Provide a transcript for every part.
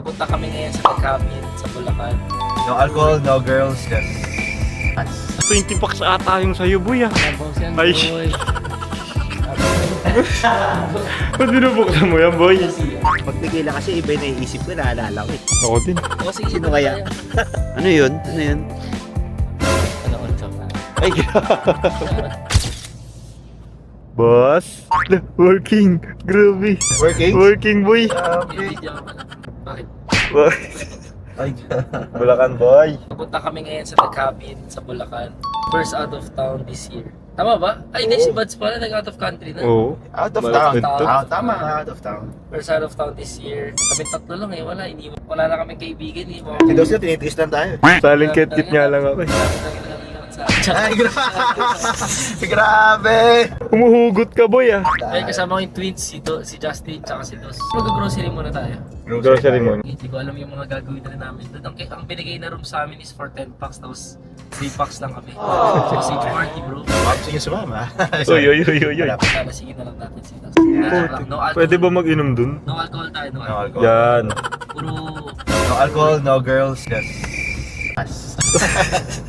Papunta kami ngayon sa cabin sa Bulacan. No alcohol, no girls, just us. 20 packs ata yung sa'yo, boy ah. Sabaw siya, Ay. boy. Ba't binubuksan mo yan, boy? Pag tequila kasi iba yung naiisip ko, naalala ko eh. Ako din. O, sige, Sino kaya? Ano yun? Ano yun? Ano, unsa na? Ay, Boss? Working. Grabe. working? Working, boy. Video ka pala. Bakit? Ay, Bulacan, boy. Papunta kami ngayon sa cabin sa Bulacan. First out of town this year. Tama ba? Ay, hindi si Buds pala, nag-out of country na. Oo. out of Malapit town. to. Tama, out of town. First out of town this year. Kami tatlo lang eh, wala na kami kaibigan eh. Si Dos na, tinitiis lang tayo. Silent kit nga lang ako eh. Ay, grabe! Umuhugot ka, boy ah. Ay, kasama ko yung twins, si Justin, tsaka si Dos. Mag-grocery muna tayo. Grocery mo. Hindi ko alam yung mga gagawin na namin doon. Ang binigay na room sa amin is for 10 packs, tapos 3 packs lang kami. Sausage party, bro. Wow, sige sumama. Uy. Sige na lang natin si Dos. No alcohol. Pwede ba mag-inom dun? No alcohol tayo, no No alcohol. alcohol. Yan. Puro, No alcohol, no girls, just us.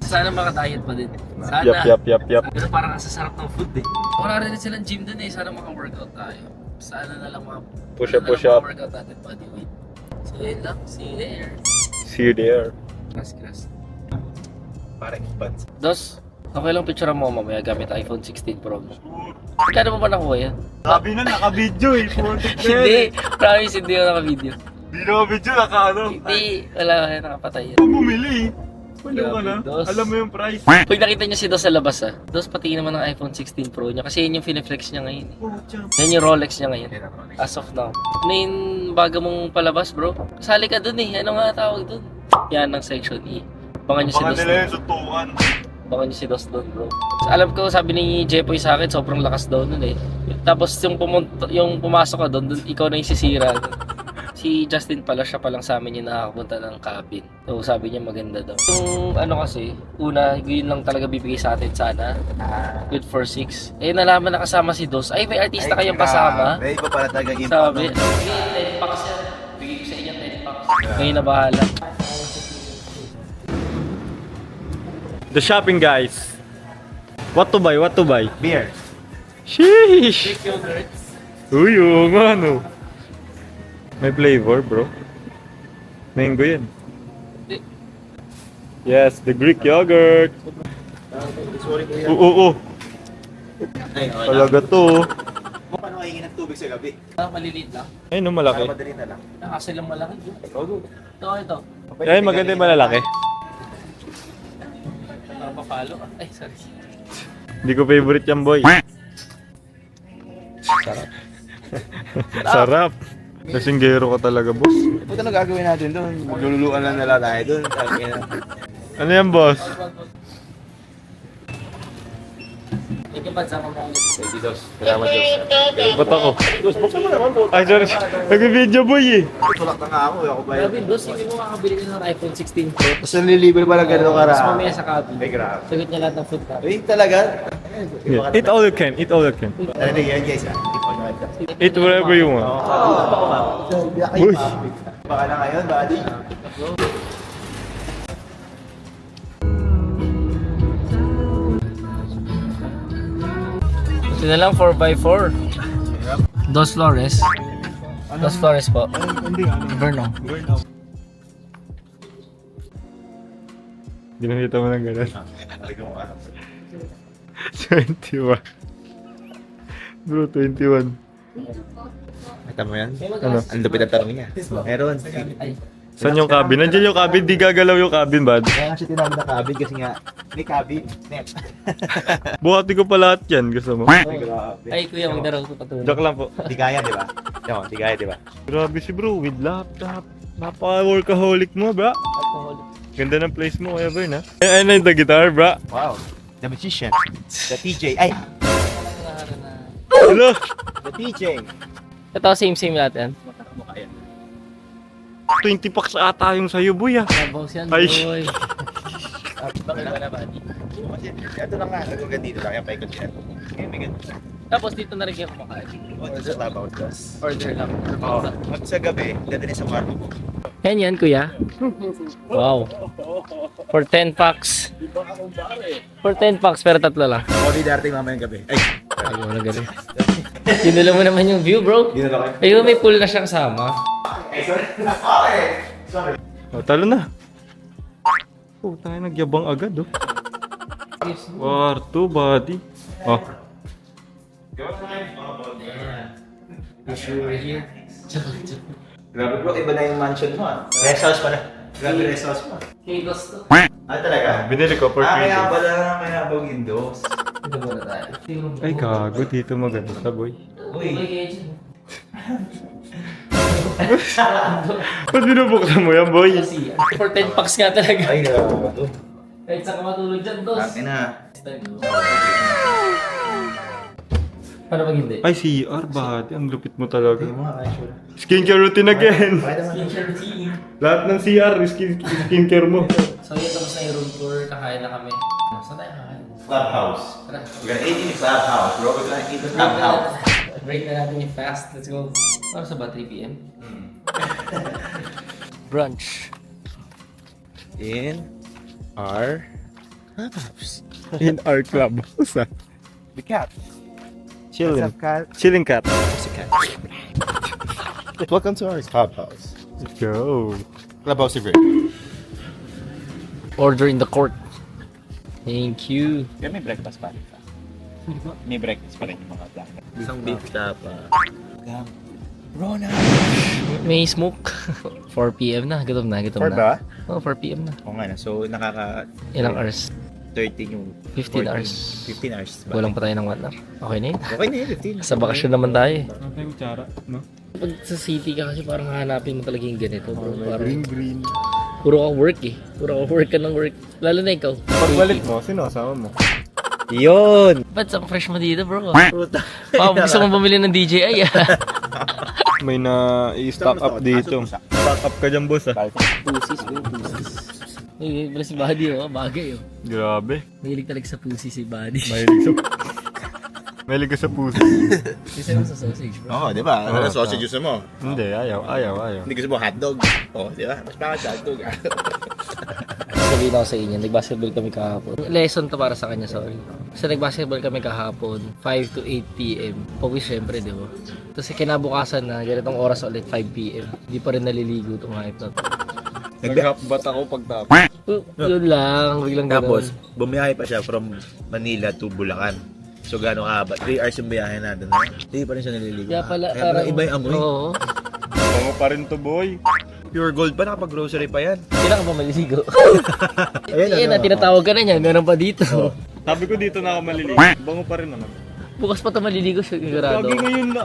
sana maka-diet pa din. Sana. Yap. Pero parang ang sasarap ng food eh. Wala rin silang gym dun eh, sana maka-workout tayo. Sana na lang Push up. workout natin body weight. So yun lang, see you there. See you there. Grass. Parang buds. Dos, okay lang picture mo mamaya gamit iPhone 16 Pro mo. Kano mo ba nakuha yan? Sabi na, naka-video eh. Hindi, promise hindi ako naka-video. Hindi naka-video, naka-ano. Hindi, wala kaya nakapatay yan. Kung bumili eh. Wala ka na. Dos. Alam mo yung price. Pag nakita niyo si Dos sa labas Dos patingin naman ng iPhone 16 Pro niya kasi yun yung fineflex niya ngayon. Yan yung Rolex niya ngayon. As of now. Ano yung bago mong palabas bro? Sali ka dun eh. Ano nga tawag dun? Yan ang section E. Bangan niyo si Baka Dos nila dun. yung sutukan. Bangan niyo si Dos dun bro. So, alam ko sabi ni Jepoy sa akin sobrang lakas daw nun eh. Tapos yung pumasok ka dun ikaw na yung sisira. Si Justin pala, siya palang sa amin yung nakakapunta ng cabin. So sabi niya maganda daw. Yung ano kasi, una, yun lang talaga bibigay sa atin sana. Good for 6. Eh nalaman na kasama si Dos. Ay may artista kayong kasama. May iba pala talaga yung Sabi, 10 packs yan. Bigay ko sa inyo 10 packs. Ngayon na bahala. The shopping guys. What to buy? beer. Sheesh! Yogurts. Uy, oo nga no. May flavor bro. Mango yan. Hindi. Yes, the Greek yogurt. Sorry kuya. Oo. Ay, okay. Talaga to. Paano kaingin ng tubig sa gabi? Maliliit lang. Ayun no, malaki. Para madali na lang. Kasi lang malaki. Ito. Ayun, maganda yung malalaki. Papalo. Ay, sorry. Hindi ko favorite yan boy. Sarap. Sarap. Kasinggero ka talaga boss. Ito na gagawin natin doon. Magluluan lang nila tayo doon. Ano yan boss? Thank you, Pads. Ako mo ulit. Thank you, Dos. Salamat, Dos. Ba't ako? Dos, buksan mo naman po. Ay sorry. Nag-video boy eh. Tulak na nga ako. Ako ba Grabe, Dos, hindi mo makakabili ng iPhone 16 Pro. Tapos nalilibre pala gano'n ka Tapos mamaya sa cabin. Ay, grabe. Sagot niya lahat ng food cabin. Ay, talaga? Yeah. Eat all you can. Ano yan, guys? Eat whatever you want. Uy. Baka na ngayon, buddy. Ito na lang 4x4. Dos Flores. Dos Flores po. Verno. Ginamita mo ng ganun. 21. Bro, 21. Kita mo yan? Ano? Ang lupit ang tanong niya. Meron. Ay, Saan yung cabin? Nandiyan yung cabin, di gagalaw yung cabin, bad. Kaya nga siya tinawag na cabin kasi nga may cabin. Net. Buhati ko pa lahat yan, gusto mo. Ay, grabe. ay kuya, magdaraw ko patuloy. Joke lang po. Di kaya, di ba? Di kaya, di ba? Grabe si bro, with laptop. Napaka-workaholic mo, bra. Alcohol. Ganda ng place mo, ever na. Ayun na yung the guitar, bra. Wow. The Magician. The TJ. Ay! Hello? The TJ. Ito, same natin. 20 packs ata yung sa'yo, boy ah. Sabaw siya, Ay. boy. Bakit wala ba? Ito lang nga. Hanggang dito lang. Kaya paikot siya. Kaya may ganun. Tapos dito na rin kayo kumakain. Sa Tabaw, boss. Order lang. At sa gabi, dadali sa kwarto mo. Yan, kuya. Wow. For 10 packs. For 10 packs, pero tatlo lang. Ako di darating mamayang gabi. Ay! Ay, wala ganun. Tinula mo naman yung view, bro. Ginala kayo. Ayun, may pool na siyang kasama. Oh, talo na. Oh, tayo nagyabang agad, oh. Kwarto, buddy. Oh. Grabe bro, iba na yung mansion mo ah. Rest house pa na. Grabe rest house mo. Kegos to. Ah, talaga? Binili ko for free. Kaya pala may habang windows. Ito muna tayo. Ay, gago. Dito maganda, boy. Uy, Ba't binubuksan mo yan, boy? For 10 packs nga talaga. ay grabe. Kahit saan ka matulog dyan, dos. Akin na. Paano pag hindi? Ay, CR, buddy. Ang lupit mo talaga. Yung mga casual. Skincare routine again. Pakita mo. Skincare routine. Lahat ng CR, skincare mo. So yun, tapos na yung room tour. Kakain na kami. Saan tayo kakain? Clubhouse. Tara. We're gonna eat in the clubhouse, bro. We're gonna eat in the clubhouse. Break na natin yung fast. Let's go. Para sa ba? 3 p.m? Brunch. In our clubhouse. In our club. The cat. Chilling. cat? Chilling cat. It's a cat. Welcome to our clubhouse. Let's go. Clubhouse event. Order in the court. Thank you. Kaya may breakfast pa rin. May breakfast pa rin yung mga black. Isang beef tapa. Rona! May smoke. 4 p.m. na. Gutom na. Gutom Or na. ba? Oh, 4 p.m. na. Oo nga na. So, nakaka... Ilang hours? 13 yung... 15 hours. 15 hours. Kulang pa tayo ng 1 hour. Okay na yun. Okay na yun, 15. Sa bakasyon naman tayo eh. Ano tayong kutsara, no? Pag sa city ka kasi parang hanapin mo talaga yung ganito bro. Parang green. puro kang work eh. Puro kang work ka ng work. Lalo na ikaw. Pagbalik mo, sino kasama mo? Yun! Ba't ang fresh mo dito bro? Puta. Gusto mong bumili ng DJI ah. May na i-stock up dito. Stock up ka dyan, boss, ah. Pusis bro, pusis. Ay, wala si Buddy oh, bagay oh. Grabe. Mahilig talaga sa pusis si Buddy. Mahilig sa... Mahilig ka sa puso. Isa lang sa sausage bro. Oo, di ba? Ano Oo, sausage gusto mo? Hindi, ayaw. Hindi gusto mo hotdog? Oo, di ba? Mas bakit sa hotdog? Sabihin ako sa inyo, nag-basketball kami kahapon. Lesson to para sa kanya, sorry. Kasi nag-basketball kami kahapon, 5 to 8 p.m. Pawis syempre, di ba? Tapos kinabukasan na, ganitong oras ulit, 5 p.m. Hindi pa rin naliligo itong hype na to. Nag-half-bat ako pagtapos. Yun lang, biglang Tapos, gano'n. bumiyahe pa siya from Manila to Bulacan. So, gano'ng kahaba? 3 hours yung biyahe natin. Hindi pa rin siya naliligo. Kaya pala, Kaya pala iba yung amoy. Oo. Bango pa rin to, boy. Pure gold pa, nakapag-grocery pa yan. Kailangan pa maliligo. Ayun, Ayun na, tinatawag ka na niya, meron pa dito. Sabi ko dito na ako maliligo. Bango pa rin naman. Bukas pa ito maliligo, sigurado. Lagi ngayon na.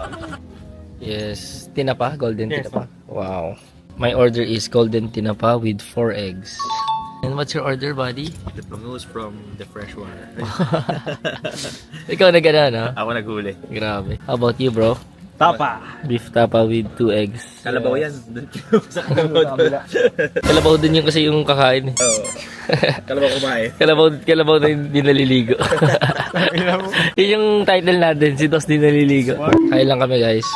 Yes, tinapa, golden tinapa. Wow. My order is golden tinapa with 4 eggs. And what's your order, buddy? The bangus from the fresh water. Ikaw na gana, no? Ako naghuli. Grabe. How about you, bro? Tapa. Beef tapa with 2 eggs. Kalabaw yan. Sa kalabaw. Kalabaw din yung kasi yung kakain. Oo. Kalabaw kumain. Kalabaw na hindi naliligo. Yun yung title natin, si Dos di naliligo. Kain lang kami, guys.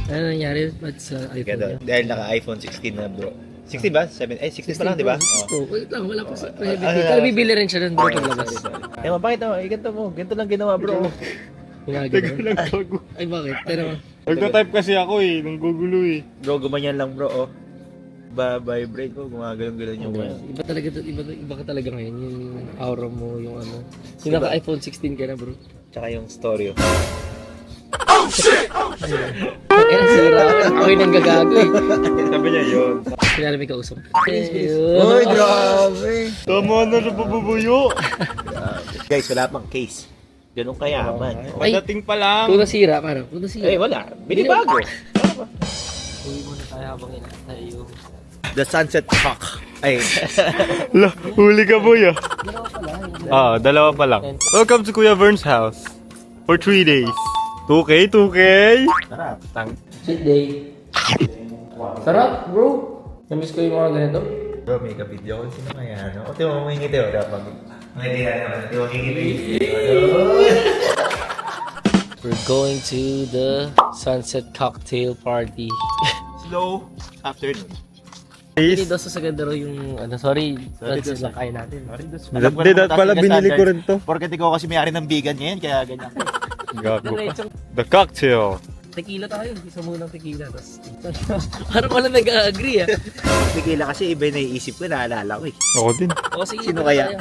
Ano nangyari? Ba't sa iPhone Ganda. niya? Dahil naka-iPhone 16 na bro. 16 ba? 7? Eh, 16 pa lang, di ba? Oo. Oh, wait lang, wala pa sa prohibited. Pero bibili rin siya nun bro paglabas. Eh, mapakita mo. Ganito mo. Ganito lang ginawa bro. Ginagawa. Lang gago. Ay bakit? Pero Nagka-type kasi ako eh. Nang gugulo eh. Bro, gumanyan lang bro. Oh. Vibrate ko. Gumagano'n-ganon yung mga. iba talaga iba ka talaga ngayon yung aura mo, yung ano. Yung naka iPhone 16 ka na bro. Tsaka yung story. Eh, nasira ako. Ako yung nanggagago eh. Sabi niya yun. Kailangan may kausap. Uy, grabe! Tama na na pabubuyo. Guys, wala pang case. Ganun kayaman. Ay. Pagdating pa lang. Kung nasira, parang. Kung nasira. Eh, wala. Binibago. Uwi muna tayo habang inatay yung... The Sunset Hawk. Ay. La, huli ka boy ah. Dalawa pa lang. Welcome to Kuya Vern's house. For 3 days. 2K. Tara. Cheat day. Sarap, bro. Namiss ko yung mga ganito. Bro, may ka-video call sino kaya, no? O, tiyo mo ngingiti, o. Dapat ngingiti ka naman. Tiyo mo ngingiti. We're going to the sunset cocktail party. Slow afternoon. Hindi daw sa ganda raw yung, sorry, sunset lang kaya natin. Hindi, dapat pala binili ko rin to. Porket ikaw kasi may-ari ng vegan ngayon, kaya ganyan. Gago ka. The cocktail. Tequila tayo, isa muna ng tequila. Tapos, parang wala nag-agree ah. Tequila kasi iba yung naiisip ko, naalala ko eh. Ako din. O sige, Sino kaya?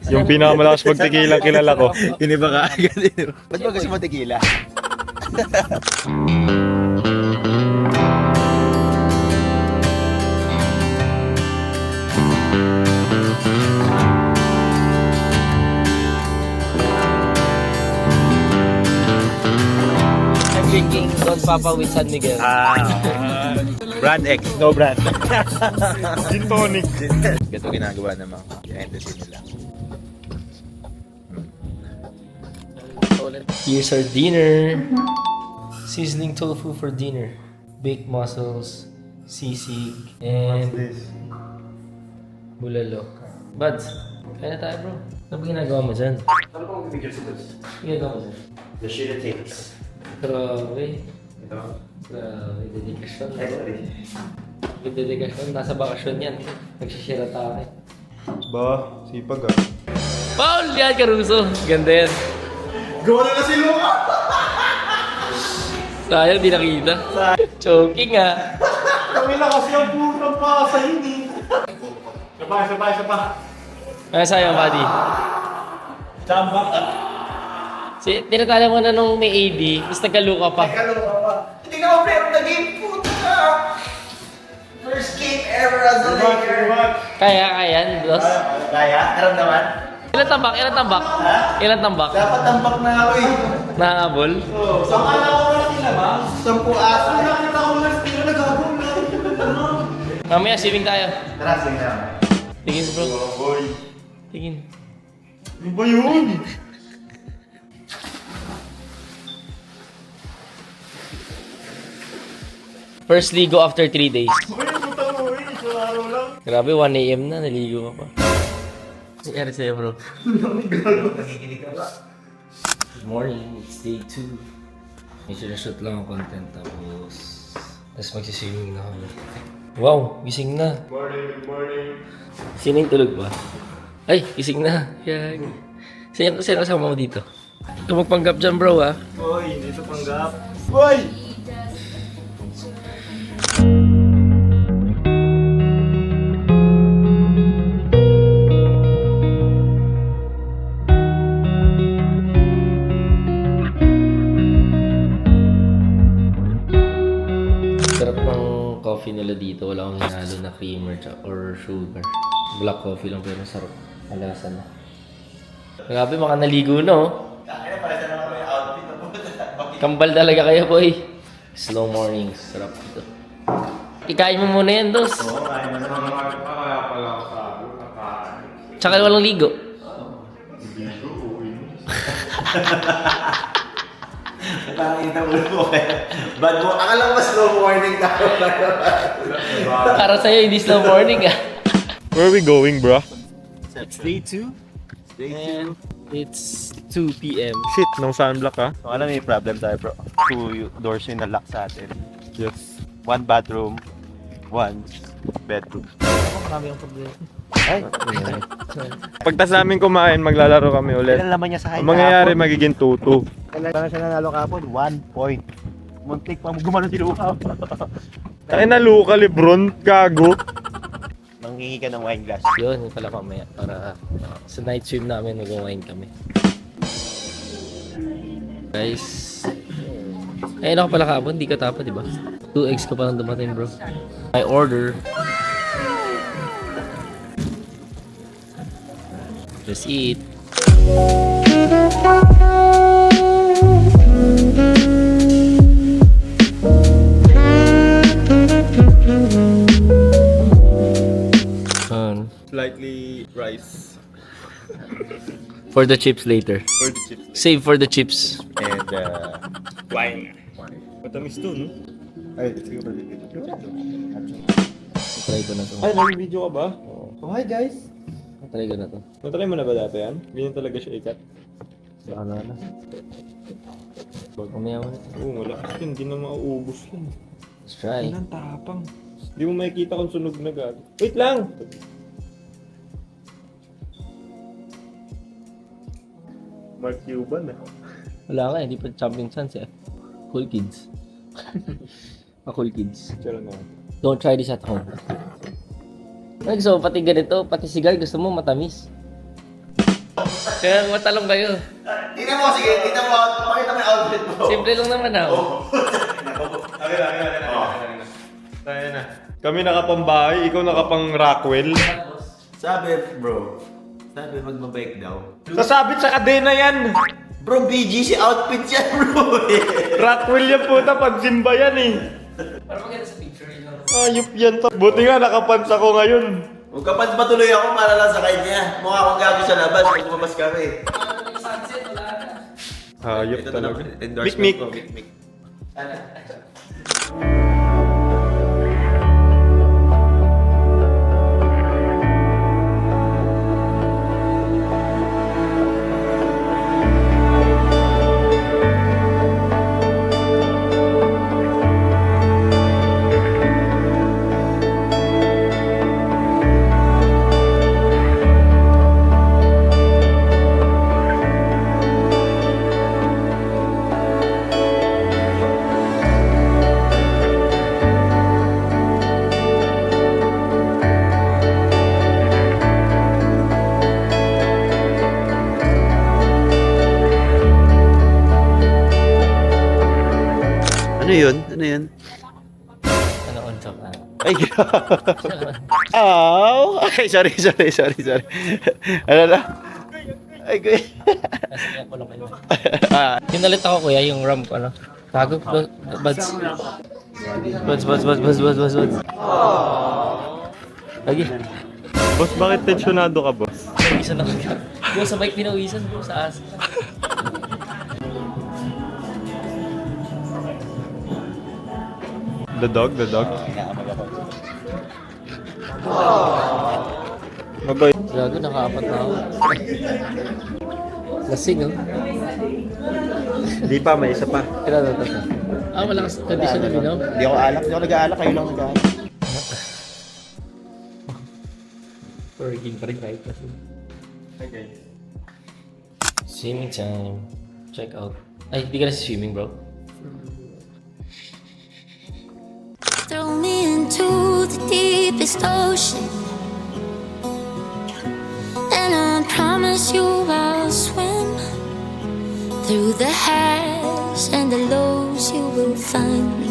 Yung pinakamalakas pag tequila kilala ko. Iniba ka agad eh. Ba't ba gusto mo tequila? I'm drinking Don Papa with San Miguel. Brand X, no brand. Gin tonic. Ito ginagawa ng mga entity nila. Here's our dinner. Sizzling tofu for dinner. Baked mussels, sisig, and bulalo. Buds, kaya na tayo bro. Ano ba ginagawa mo dyan? Ano pang picture si Dutz? Ginagawa mo dyan? The shit it takes. Grabe. Ito? Grabe, dedikasyon. Sorry. May dedikasyon. Nasa bakasyon yan. Nagsishare tayo. Ba, sipag ah. Paul! Yan, Caruso. Ganda yan. Gawa na si Luca! Sayang, di nakita. Choking ah. Kami na kasi ang purang pa sa hindi. Isa pa. Kaya sayang, buddy. Tama. Tinatala mo na nung may AD, tapos nagkaluka pa. Tingnan mo, pero naging puto ka! First game ever as a Laker. Kaya yan, boss. Kaya? Naramdaman? Ilan tambak? Ilan tambak? Dapat tambak na ako eh. Nahabol? Saan ka na ako na kinamang? 10 asa. Saan nakita ko na sila nagagawin na? Mamaya, swimming tayo. Tara, sige na. Tingin bro. Boy. Tingin. Ano ba yun? First ligo after 3 days. Uy, puta mo eh. Isang araw lang. Grabe, 1 AM na, naligo ka pa. Nangyari sa'yo bro. Nakikinig ka ba? Good morning, it's day 2. May sinashoot lang ang content tapos magsiswimming na kami. Wow, gising na. Good morning. Sino yung tulog ba? Ay, gising na. Yan. Sino kasama mo dito? Ikaw magpanggap dyan bro ha. Uy, hindi ito panggap. Uy! Sarap ng coffee nila dito. Wala akong hinalo na creamer or sugar. Black coffee lang pero sarap. Malasa na. Grabe, mga naligo na oh. Kaya pala sa naman yung outfit na pumunta. Kambal talaga kayo boy. Slow mornings. Sarap dito. Ikain mo muna yan, dos. Oo, kaya mo naman. Kaya pala ako sa ako. Nakain. Tsaka walang ligo. Dito, uwi mo. Nakakita mo mo kaya. Bad mo. Akala mo slow morning tayo. Para sa'yo, hindi slow morning ah. Where are we going, bro? It's day 2. And it's 2 p.m. Shit, nung sunblock ah. So, alam, may problem tayo, bro. 2 doors yung nalock sa atin. Yes. 1 bathroom, 1 bedroom. Marami yung problema. Ay, Pagtas namin kumain, maglalaro kami ulit. kailan laman niya sa Ang mangyayari, magiging 2-2. Kailan siya nanalo kapon? 1 point. Muntik pa gumano si Luka. Tayo na Luka, Lebron, gago. Manghingi ka ng wine glass. Yun, yung pala mamaya. Para sa night swim namin, mag-wine kami. Guys. Ayun ako pala kapon, di ka tapa, di ba? 2 eggs ka palang dumating, bro. I order. Just eat. Slightly rice. For the chips later. For the chips. Save for the chips. And Wine. Matamis to, no? Ay, siguro dito. Try ko na to. Ay, nag-video ka ba? Oh, hi guys! Try ko na to. Natry mo na ba dati yan? Ganyan talaga siya ikat? Baka na. Mamaya mo na. Oo, malakas yun. Hindi na mauubos yun. Let's try. Ang tapang. Hindi mo makikita kung sunog na gag. Wait lang! Mark Cuban ah. Wala nga, hindi pa champion chance eh. Cool kids. Cool kids. Tsara na. Don't try this at home. Ay, gusto mo pati ganito, pati sigar, gusto mo matamis. Kaya matalong kayo. Tingnan mo, sige, tingnan mo. Pakita mo yung outfit mo. Simple lang naman ako. Okay na. Tayo na. Kami nakapambahay, ikaw nakapang Rockwell. Sabi, bro. Sabi, magbabike daw. Sasabit sa kadena yan! Bro, BGC outfit yan, bro. Rockwell yan puta, pag-zimba yan eh. Para maganda sa picture yun lang. Ayup yan to. Buti nga nakapants ako ngayon. Huwag ka pa tuloy ako para lang sa kanya. Mukha akong gago sa labas kung lumabas kami. Sunset, wala na. Ayup Ito talaga. na, endorsement Mik-mik. ko, Mik-mik. Ano yun? Ano yun? Ano on top na? Ay, Ow! Ay, sorry. Ano na? Ay, kuya. Nasa ko lang kayo. Pinalit ako kuya, yung RAM ko ano. Tago, buds. Buds. Lagi. Boss, bakit tensyonado ka, boss? Pinawisan ako. Yung sa bike pinawisan bro, sa as. The dog? Magoy. Gago, nakaapat na ako. Lasing oh. Hindi pa, may isa pa. Ito. Malakas condition na binaw. Hindi ako alak. Hindi ako nag-aalak. Kayo lang nag-aalak. Working pa rin kahit kasi. Swimming time. Check out. Ay, di ka na swimming bro. Throw me into the deepest ocean, and I promise you I'll swim through the highs and the lows. You will find me,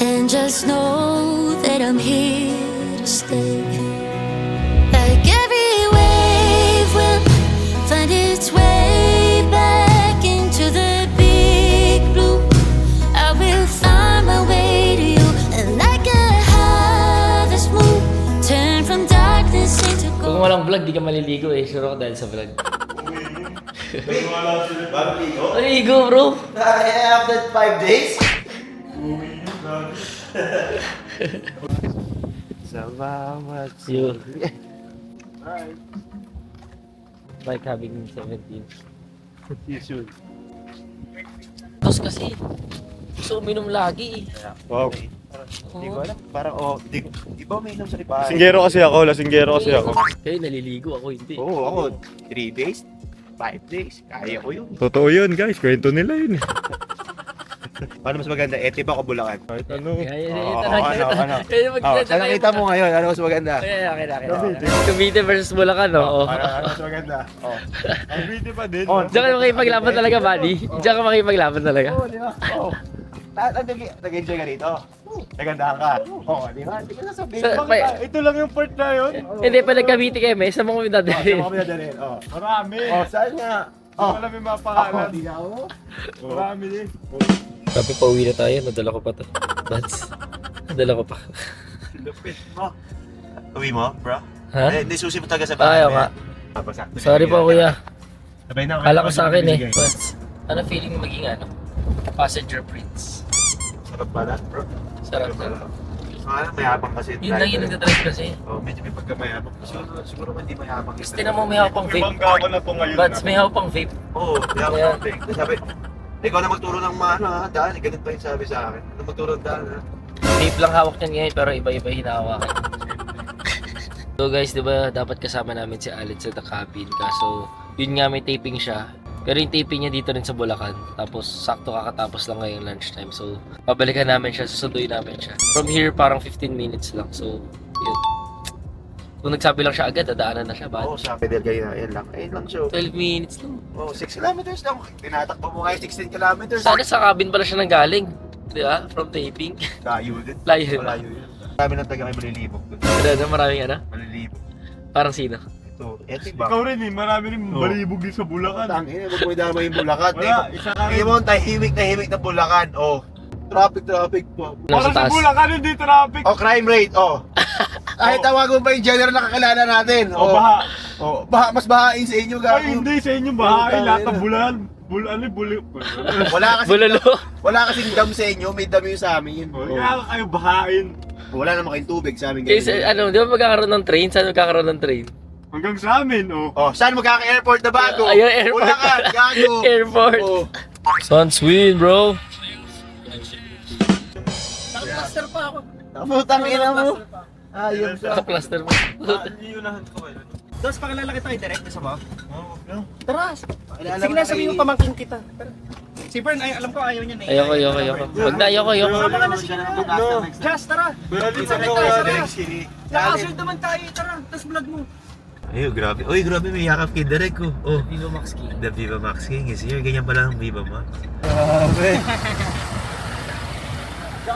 and just know that I'm here to stay. Like every wave will find its way back into the big blue. I will find my way to you, and like a harvest moon, turn from darkness into Kung gold. walang vlog, di ka maliligo eh. Sure ako dahil sa vlog. Bago ligo? Maligo bro! After 5 days? Salamat. You. Like having 17. See you soon. Tapos kasi, gusto uminom lagi eh. Wow. Hindi ko alam. Parang, di ba may inom sa lipahan? Lasinggero kasi ako. Kayo naliligo, ako hindi. Oo, ako. 3 days? 5 days? Kaya ko yun. Totoo yun, guys. Kwento nila yun. Paano mas maganda? Etiba o Bulacan? Kahit ano. Saan nakita mo ngayon? Ano mas maganda? Cavite versus Bulacan, no? Ano mas maganda? Ang beauty pa din. Diyan ka makipaglaban talaga, buddy. Diyan ka makipaglaban talaga. Oo, di ba? Oo. Nag-enjoy ka rito? Nagandahan ka? Oo, di ba? Hindi ko sasabihin. Ito lang yung part na yun. Hindi pa nag-Cavite kayo, may isa mo kami dadalhin. Saan mo kami dadalhin? Oo. Marami. Saan nga? Wala may mapangalan. Di ka ako? Marami din. Sabi pa uwi na tayo, nadala ko pa to. Bats. Nadala ko pa. Uwi mo, bro? Ha? Hindi, susi mo talaga sa bahay. Ayaw nga. Sorry po kuya. Sabay na. Kala ko sa akin eh. Bats. Ano feeling mo maging ano? Passenger prince. Sarap pala, bro. Sarap. Mayabang kasi. Yun lang yung nagdadrive kasi. Oh, medyo may pagkamayabang. Siguro hindi mayabang. Tinan mo, may hawak pang vape. Ibangga ko na po ngayon. Buds, may hawak pang vape. Oo, mayabang Ayan. ang thing. Sabi, ikaw na magturo ng mga daan. Ganun pa yung sabi sa akin. Na magturo ng daan, ha? Vape lang hawak niyan ngayon, pero iba-iba hinahawakan. So guys, di ba dapat kasama namin si Alex sa the cabin. Kaso, yun nga may taping siya. Pero yung taping niya dito rin sa Bulacan. Tapos, sakto kakatapos lang ngayong lunchtime. So, babalikan namin siya, susunduin namin siya. From here, parang 15 minutes lang. So, yun. Kung nagsabi lang siya agad, dadaanan na siya. Oo, sa Fidel Gayna. Yan lang. Ayun lang siya. 12 minutes lang. Oh, 6 kilometers lang. Tinatakbo mo ngayon 16 kilometers. Sana sa cabin pala siya nanggaling. Di ba? From taping. Layo din. Layo. Malayo yun. Marami ng taga kayo malilibog doon. Pero maraming ano? Malilibog. Parang sino? Ito ba? Ikaw rin eh, marami rin balibog din sa Bulacan. Tangin, wag mo idama yung Bulacan. Wala, isa ka rin. Tingin mo, tahimik na Bulacan. Oh, traffic po. Para sa Bulacan hindi traffic. Oh, crime rate. Oh. Ay, tawag mo pa yung general na kakilala natin. O baha. Oh, baha, mas bahain sa inyo, Ay gago. hindi, sa inyo bahay, lahat ng Bulacan. Wala kasi Bulalo. wala kasing dam sa inyo, may dam yung sa amin. Kaya kayo bahain. Wala naman kayong tubig sa amin. Kasi ano, di ba magkakaroon ng train? Saan magkakaroon ng train? Hanggang sa amin, oh. Oh, saan magkaka-airport na bago? Ayun, airport. Bulacan, gago. Airport. Oh. Sunscreen, bro. Naka-cluster pa ako. Putang ina mo. Ayun siya. Naka-cluster mo. Yunahan ko kayo. Dos, pakilala kita direct sa ba? Oo. Tara. Sige na, sabihin mo pamangkin kita. Tara. Si Fern, ay, alam ko ayaw niya na eh. Ayoko. Wag na, ayoko. Sama ka na, sige na. Just, tara. Dito Sakay tayo, tara. Nakasunod naman tayo, tara. Tapos vlog mo. Ayun, grabe. Uy, grabe, may yakap kay Derek ko. Oh. Viva Max King. The Viva Max King is here. Ganyan pala ang Viva Max.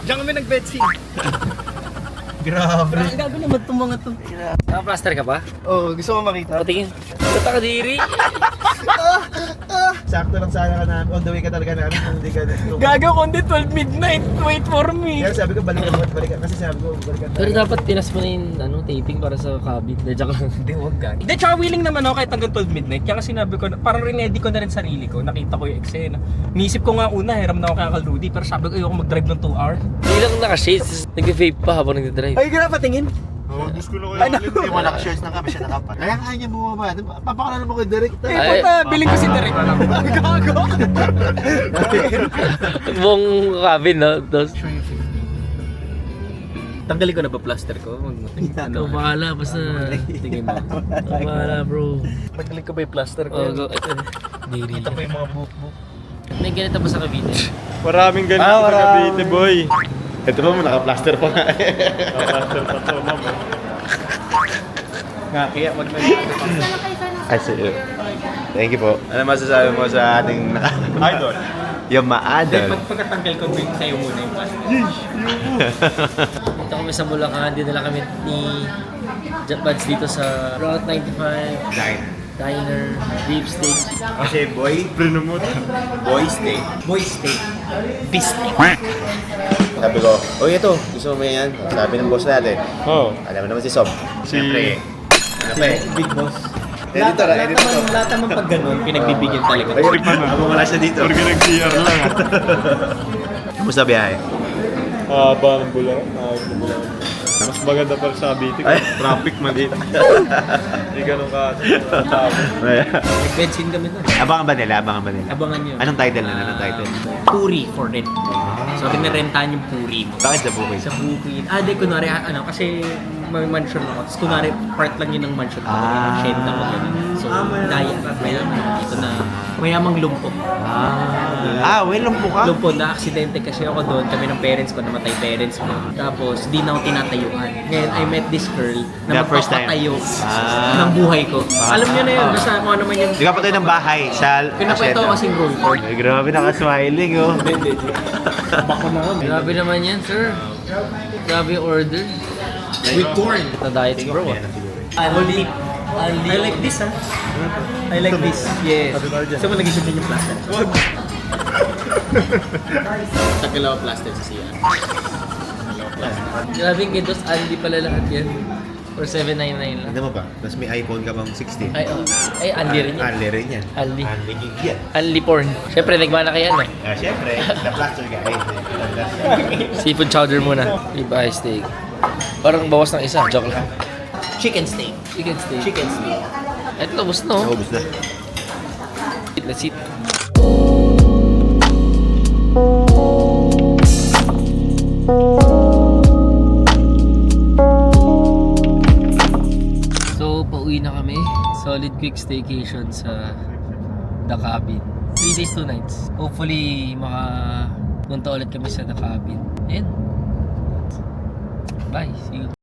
Diyan kami nag-bedsing. Grabe. Ang gago naman itong mga to. Naka-plaster ka ba? Oo, gusto mo makita? Patingin. Kata ka diri. Sakto lang sana ka na. On the way ka talaga namin kung hindi ka. Gago, kundi 12 midnight. Wait for me. Kaya sabi ko, balikan. Kasi sabi ko, balikan tayo. Pero dapat tinas mo na yung taping para sa cabin. Joke lang. Hindi, huwag ka. Hindi, tsaka willing naman ako kahit hanggang 12 midnight. Kaya sinabi ko, parang rinedy ko na rin sarili ko. Nakita ko yung eksena. Niisip ko nga una, hiram na ako kay Uncle Rudy. Pero sabi ko, ayoko mag-drive ng 2 hours. Hindi lang naka-shades. Nag-vape pa habang nag-drive. Ay, grabe, patingin. Oh, gusto ko na kayo. Hindi mo naka-shirts na kami, siya nakapat. Kaya kaya niya bumaba. Papakalala mo kay Derek. Eh, puta, biling ko si Derek. Gago. Buong cabin, no? Tapos, Tanggalin ko na ba plaster ko? ikaw bahala. Basta, tingin mo. Ikaw bahala, bro. Tanggalin ko ba yung plaster ko? Oh, go. Diri. Kita pa yung mga buhok-buhok. May ganito ba sa Cavite? Maraming ganito sa Cavite, boy. Ito ba mo, naka-plaster pa nga. Nakaplaster pa to, ma'am. Nga, kaya wag na I see you. Thank you po. Ano masasabi mo sa ating Idol. yung ma-adol? Pagkatanggal ko, bring sa'yo muna yung plaster. Dito kami sa Bulacan. Dinala kami ni Buds dito sa Route 95 Diner, beef steak. Kasi boy Prinumot. steak. Boy steak. Beef steak. Sabi ko, oy ito, gusto mo yan? Sabi ng boss natin. Oh. Alam mo naman si Sob. Siyempre, ano pa eh? Big boss. Editor, editor. Lahat naman pag ganun, pinagbibigyan talaga. Ayun, ako wala siya dito. Porque nag-CR lang ah. Kamusta biyahe? Haba ng Bulacan. Mas maganda pa sa Cavite. Traffic man dito. Hindi ganun ka. Nag-bedsin kami doon. Abangan ba nila? Abangan ba nila? Abangan nyo. Anong title na? Anong title? Puri for rent. So, rinirentahan yung puri mo. Bakit sa bukid? Sa bukid. Di, kunwari, kasi may mansion ako. Tapos kunwari, part lang yun ng mansion ko. Shenta mo ganun. So, daya. Ito na mayamang lumpok. Well, lumpo ka? Lumpo, na-aksidente kasi ako doon. Kami ng parents ko, namatay parents ko. Tapos, di na ako tinatayuan. Ngayon, I met this girl na The first time? magpapatayo ng buhay ko. Alam niyo na yun, basta kung ano man yung... Hindi ka patay ng bahay sa Pinakwento ko kasing role ko. Ay, grabe, naka-smiling oh. Bako na kami. Grabe naman yan, sir. Grabe yung order. With corn. Na diet, bro. Only. I like this, ha? I like this. Yes. Gusto mo nag-isip din yung plaster? Tagal ako plaster sa siya. Grabe yung kitos, Andy pala lahat yan. For 799 lang. Hindi mo ba? Tapos may iPhone ka pang 16. Ay, oh. Ay, Anli rin yan. Anli rin yan. Anli. Anli gig yan. Anli porn. Siyempre, nagmana kayo, no? Siyempre, the plaster guy. Seafood chowder muna. Ribeye steak. Parang bawas ng isa. Joke lang. Chicken steak. Chicken steak. Chicken steak. Ito, ubus no? Naubos na. Let's eat. So, pauwi na kami. Solid quick staycation sa The Cabin. 3 days, 2 nights. Hopefully, makapunta ulit kami sa The Cabin. And, bye. See you.